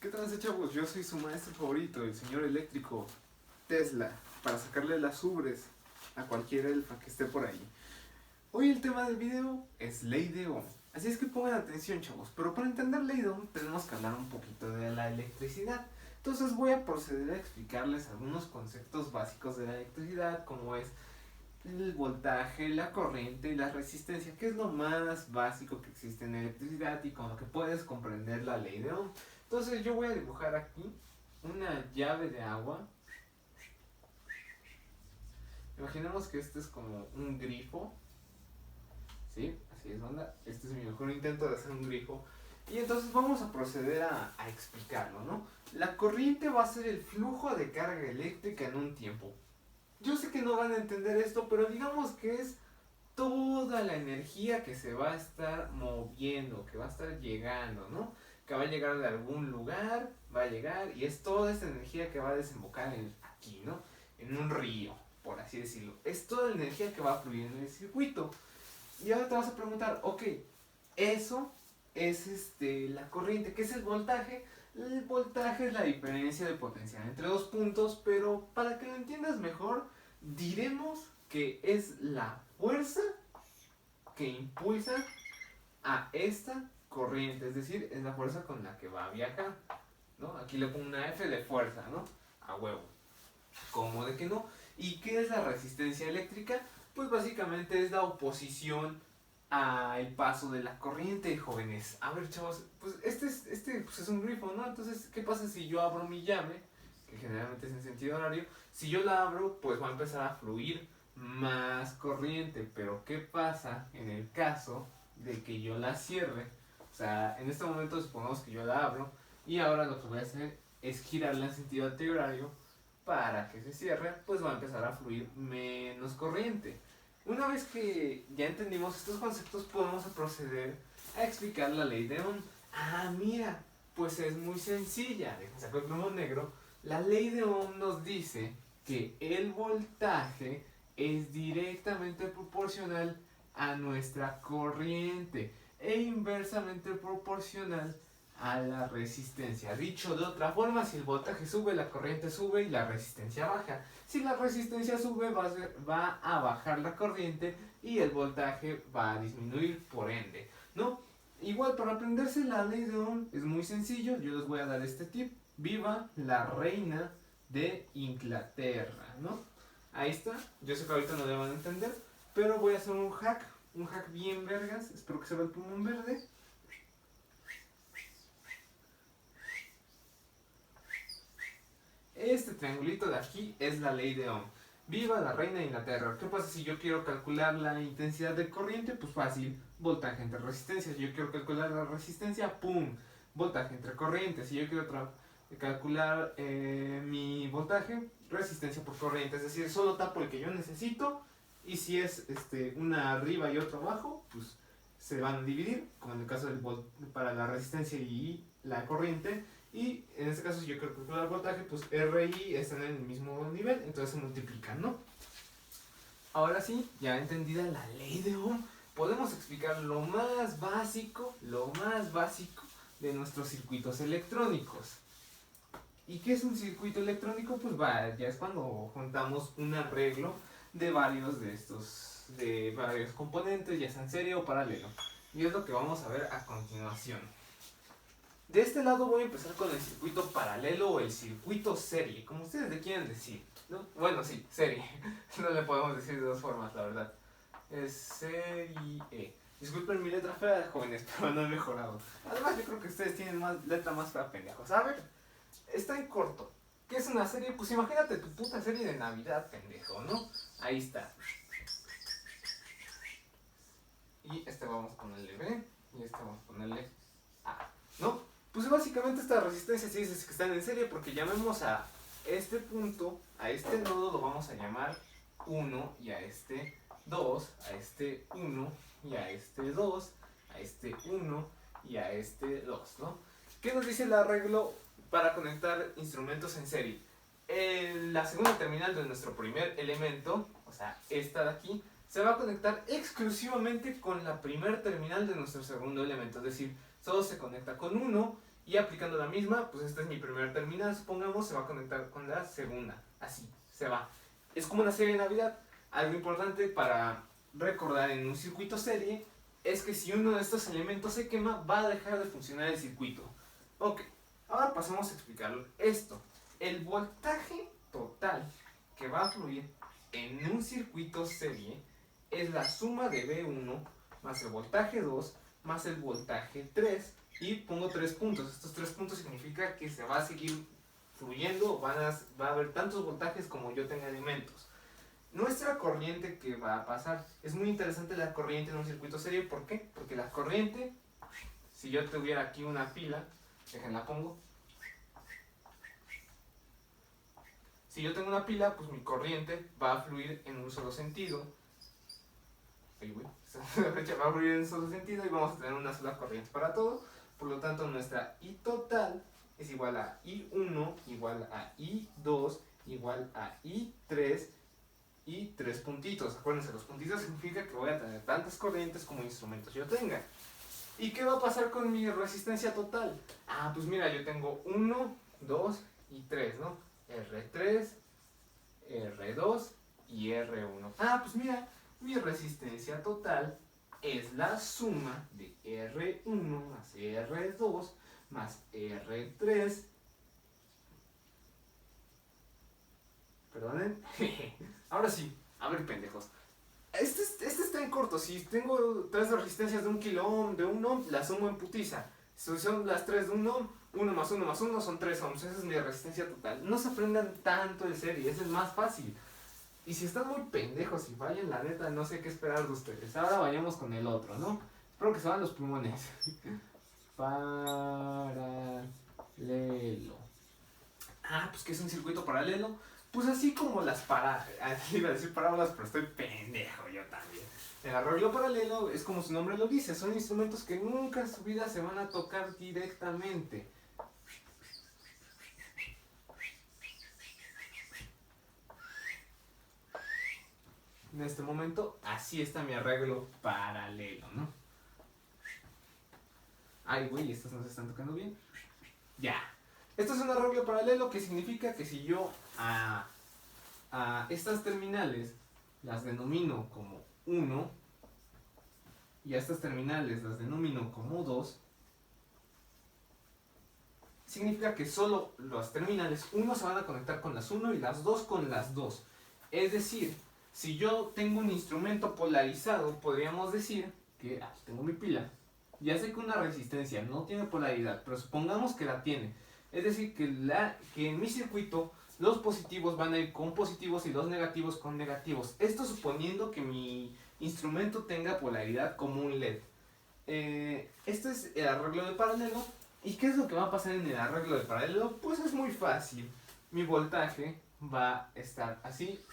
¿Qué tal, chavos? Yo soy su maestro favorito, el señor eléctrico Tesla, para sacarle las ubres a cualquier elfa que esté por ahí. Hoy el tema del video es ley de Ohm. Así es que pongan atención, chavos. Pero para entender ley de Ohm tenemos que hablar un poquito de la electricidad. Entonces voy a proceder a explicarles algunos conceptos básicos de la electricidad, como es el voltaje, la corriente y la resistencia, que es lo más básico que existe en electricidad y con lo que puedes comprender la ley de Ohm. Entonces yo voy a dibujar aquí una llave de agua. Imaginemos que este es como un grifo, ¿sí? Así es, banda. Este es mi mejor intento de hacer un grifo. Y entonces vamos a proceder a explicarlo, ¿no? La corriente va a ser el flujo de carga eléctrica en un tiempo. Yo sé que no van a entender esto, pero digamos que es toda la energía que se va a estar moviendo, que va a estar llegando, ¿no? Que va a llegar de algún lugar, va a llegar y es toda esa energía que va a desembocar aquí, ¿no? En un río, por así decirlo. Es toda la energía que va a fluir en el circuito. Y ahora te vas a preguntar, ok, eso es la corriente. ¿Qué es el voltaje? El voltaje es la diferencia de potencial entre dos puntos, pero para que lo entiendas mejor, diremos que es la fuerza que impulsa a esta corriente, es decir, es la fuerza con la que va a viajar, ¿no? Aquí le pongo una F de fuerza, ¿no? A huevo. ¿Cómo de que no? ¿Y qué es la resistencia eléctrica? Pues básicamente es la oposición al paso de la corriente, jóvenes. A ver, chavos, pues este pues es un grifo, ¿no? Entonces, ¿qué pasa si yo abro mi llave? Que generalmente es en sentido horario. Si yo la abro, pues va a empezar a fluir más corriente. Pero ¿qué pasa en el caso de que yo la cierre? O sea, en este momento supongamos que yo la abro y ahora lo que voy a hacer es girarla en sentido antihorario para que se cierre, pues va a empezar a fluir menos corriente. Una vez que ya entendimos estos conceptos, podemos proceder a explicar la ley de Ohm. Ah, mira, pues es muy sencilla. Déjenme sacar el plumón negro. La ley de Ohm nos dice que el voltaje es directamente proporcional a nuestra corriente e inversamente proporcional a la resistencia. Dicho de otra forma, si el voltaje sube, la corriente sube y la resistencia baja. Si la resistencia sube, va a bajar la corriente y el voltaje va a disminuir por ende, ¿no? Igual, para aprenderse la ley de Ohm es muy sencillo. Yo les voy a dar este tip. Viva la reina de Inglaterra, ¿no? Ahí está. Yo sé que ahorita no le van a entender, pero voy a hacer un hack bien vergas. Espero que se vea el pulmón verde. Este triangulito de aquí es la ley de Ohm. Viva la reina de Inglaterra. ¿Qué pasa si yo quiero calcular la intensidad de corriente? Pues fácil, voltaje entre resistencia. Si yo quiero calcular la resistencia, ¡pum! Voltaje entre corriente. Si yo quiero calcular mi voltaje, resistencia por corriente. Es decir, solo tapo el que yo necesito. Y si es una arriba y otra abajo, pues se van a dividir, como en el caso para la resistencia y la corriente. Y en este caso, si yo quiero calcular el voltaje, pues R y están en el mismo nivel, entonces se multiplican, ¿no? Ahora sí, ya entendida la ley de Ohm, podemos explicar lo más básico de nuestros circuitos electrónicos. ¿Y qué es un circuito electrónico? Pues ya es cuando juntamos un arreglo de varios de varios componentes, ya sea en serie o paralelo. Y es lo que vamos a ver a continuación. De este lado voy a empezar con el circuito paralelo o el circuito serie, como ustedes le quieran decir, ¿no? Bueno, sí, serie. No le podemos decir de dos formas, la verdad. Es serie. Disculpen mi letra fea, jóvenes, pero no he mejorado. Además, yo creo que ustedes tienen letra más fea, pendejos. A ver, está en corto. ¿Qué es una serie? Pues imagínate tu puta serie de Navidad, pendejo, ¿no? Ahí está. Y vamos a ponerle B y vamos a ponerle A, ¿no? Pues básicamente esta resistencia sí dice que están en serie porque llamemos a este punto, a este nodo lo vamos a llamar 1 y a este 2, a este 1 y a este 2, a este 1 y a este 2, ¿no? ¿Qué nos dice el arreglo para conectar instrumentos en serie? La segunda terminal de nuestro primer elemento, o sea, esta de aquí, se va a conectar exclusivamente con la primera terminal de nuestro segundo elemento, es decir, solo se conecta con 1 Y aplicando la misma, pues esta es mi primera terminal, supongamos, se va a conectar con la segunda. Así, se va. Es como una serie de Navidad. Algo importante para recordar en un circuito serie es que si uno de estos elementos se quema, va a dejar de funcionar el circuito. Ok, ahora pasamos a explicarlo. Esto, el voltaje total que va a fluir en un circuito serie es la suma de V1 más el voltaje 2 más el voltaje 3 y pongo 3 puntos. Estos 3 puntos significa que se va a seguir fluyendo, va a haber tantos voltajes como yo tenga elementos. Nuestra corriente que va a pasar, es muy interesante la corriente en un circuito serie, ¿por qué? Porque la corriente, si yo tuviera aquí una pila, déjenla pongo. Si yo tengo una pila, pues mi corriente va a fluir en un solo sentido. Va a fluir en un solo sentido y vamos a tener una sola corriente para todo. Por lo tanto, nuestra I total es igual a I1 igual a I2 igual a I3 y 3 puntitos. Acuérdense, los puntitos significa que voy a tener tantas corrientes como instrumentos yo tenga. ¿Y qué va a pasar con mi resistencia total? Ah, pues mira, yo tengo 1, 2 y 3, ¿no? R3, R2 y R1. Ah, pues mira, mi resistencia total es la suma de R1 más R2 más R3. Perdonen. Ahora sí, a ver, pendejos. Este está en corto. Si tengo 3 resistencias de 1 kilo ohm, de 1 ohm, las sumo en putiza. Si son las 3 de 1 ohm, 1 más 1 más 1 son 3 ohms. Esa es mi resistencia total. No se aprendan tanto en serie, ese es más fácil. Y si están muy pendejos y fallan, la neta, no sé qué esperar de ustedes. Ahora vayamos con el otro, ¿no? Espero que se van los pulmones. Paralelo. Ah, pues que es un circuito paralelo. Pues así como las iba a decir parábolas, pero estoy pendejo yo también. El arreglo paralelo es como su nombre lo dice, son instrumentos que nunca en su vida se van a tocar directamente. En este momento, así está mi arreglo paralelo, ¿no? Ay, güey, estos no se están tocando bien. Ya. Esto es un arreglo paralelo que significa que si yo a estas terminales las denomino como 1 y a estas terminales las denomino como 2, significa que solo las terminales 1 se van a conectar con las 1 y las 2 con las 2. Es decir, si yo tengo un instrumento polarizado, podríamos decir que tengo mi pila. Ya sé que una resistencia no tiene polaridad, pero supongamos que la tiene. Es decir, que en mi circuito los positivos van a ir con positivos y los negativos con negativos. Esto suponiendo que mi instrumento tenga polaridad como un LED. Este es el arreglo de paralelo. ¿Y qué es lo que va a pasar en el arreglo de paralelo? Pues es muy fácil. Mi voltaje va a estar así.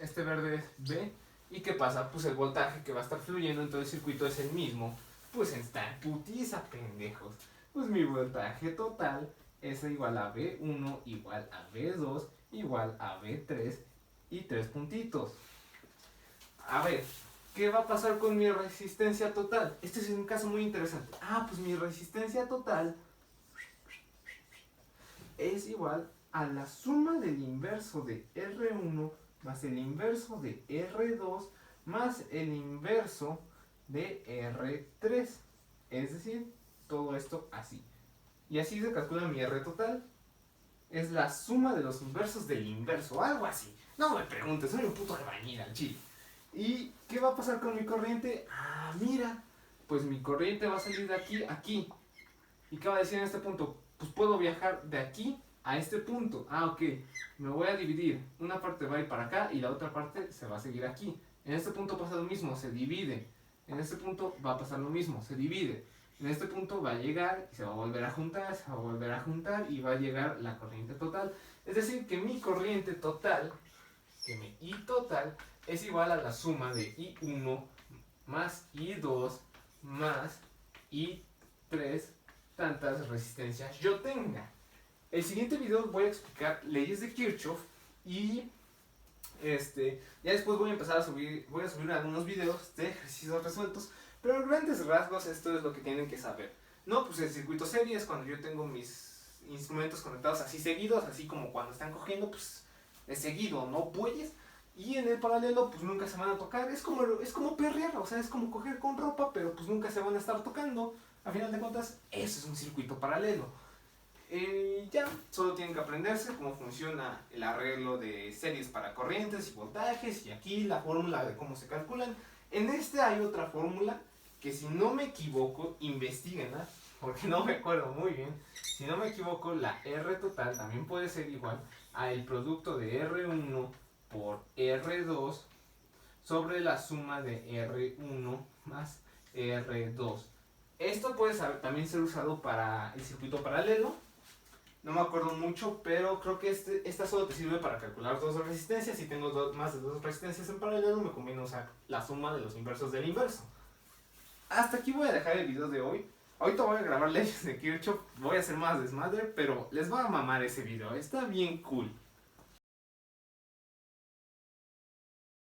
Este verde es B. ¿Y qué pasa? Pues el voltaje que va a estar fluyendo en todo el circuito es el mismo. Pues está en putiza, pendejos. Pues mi voltaje total es igual a V1 igual a V2 igual a V3 y 3 puntitos. A ver, ¿qué va a pasar con mi resistencia total? Este es un caso muy interesante. Ah, pues mi resistencia total es igual a la suma del inverso de R1 más el inverso de R2 más el inverso de R3. Es decir, todo esto así. Y así se calcula mi R total. Es la suma de los inversos del inverso, algo así. No me preguntes, soy un puto albañil al chile. ¿Y qué va a pasar con mi corriente? Ah, mira, pues mi corriente va a salir de aquí a aquí. ¿Y qué va a decir en este punto? Pues puedo viajar de aquí a este punto. Ah, ok, me voy a dividir. Una parte va a ir para acá y la otra parte se va a seguir aquí. En este punto pasa lo mismo, se divide. En este punto va a pasar lo mismo, se divide. En este punto va a llegar y se va a volver a juntar, se va a volver a juntar y va a llegar la corriente total. Es decir, que mi corriente total, que mi I total, es igual a la suma de I1 más I2 más I3 tantas resistencias yo tenga. El siguiente video voy a explicar leyes de Kirchhoff y ya después voy a empezar a subir algunos videos de ejercicios resueltos Pero a grandes rasgos esto es lo que tienen que saber. No, pues el circuito serie es cuando yo tengo mis instrumentos conectados así seguidos, así como cuando están cogiendo, pues es seguido, no bueyes. Y en el paralelo, pues nunca se van a tocar. Es como perrear, o sea, es como coger con ropa, pero pues nunca se van a estar tocando. A final de cuentas, eso es un circuito paralelo. Ya, solo tienen que aprenderse cómo funciona el arreglo de series para corrientes y voltajes. Y aquí la fórmula de cómo se calculan. En este hay otra fórmula que, si no me equivoco, investiguenla, porque no me acuerdo muy bien. Si no me equivoco, la R total también puede ser igual a el producto de R1 por R2 sobre la suma de R1 más R2. Esto puede también ser usado para el circuito paralelo. No me acuerdo mucho, pero creo que esta solo te sirve para calcular dos resistencias. Si tengo más de dos resistencias en paralelo, me conviene usar la suma de los inversos del inverso. Hasta aquí voy a dejar el video de hoy. Ahorita voy a grabar leyes de Kirchhoff, voy a hacer más desmadre, pero les va a mamar ese video, está bien cool.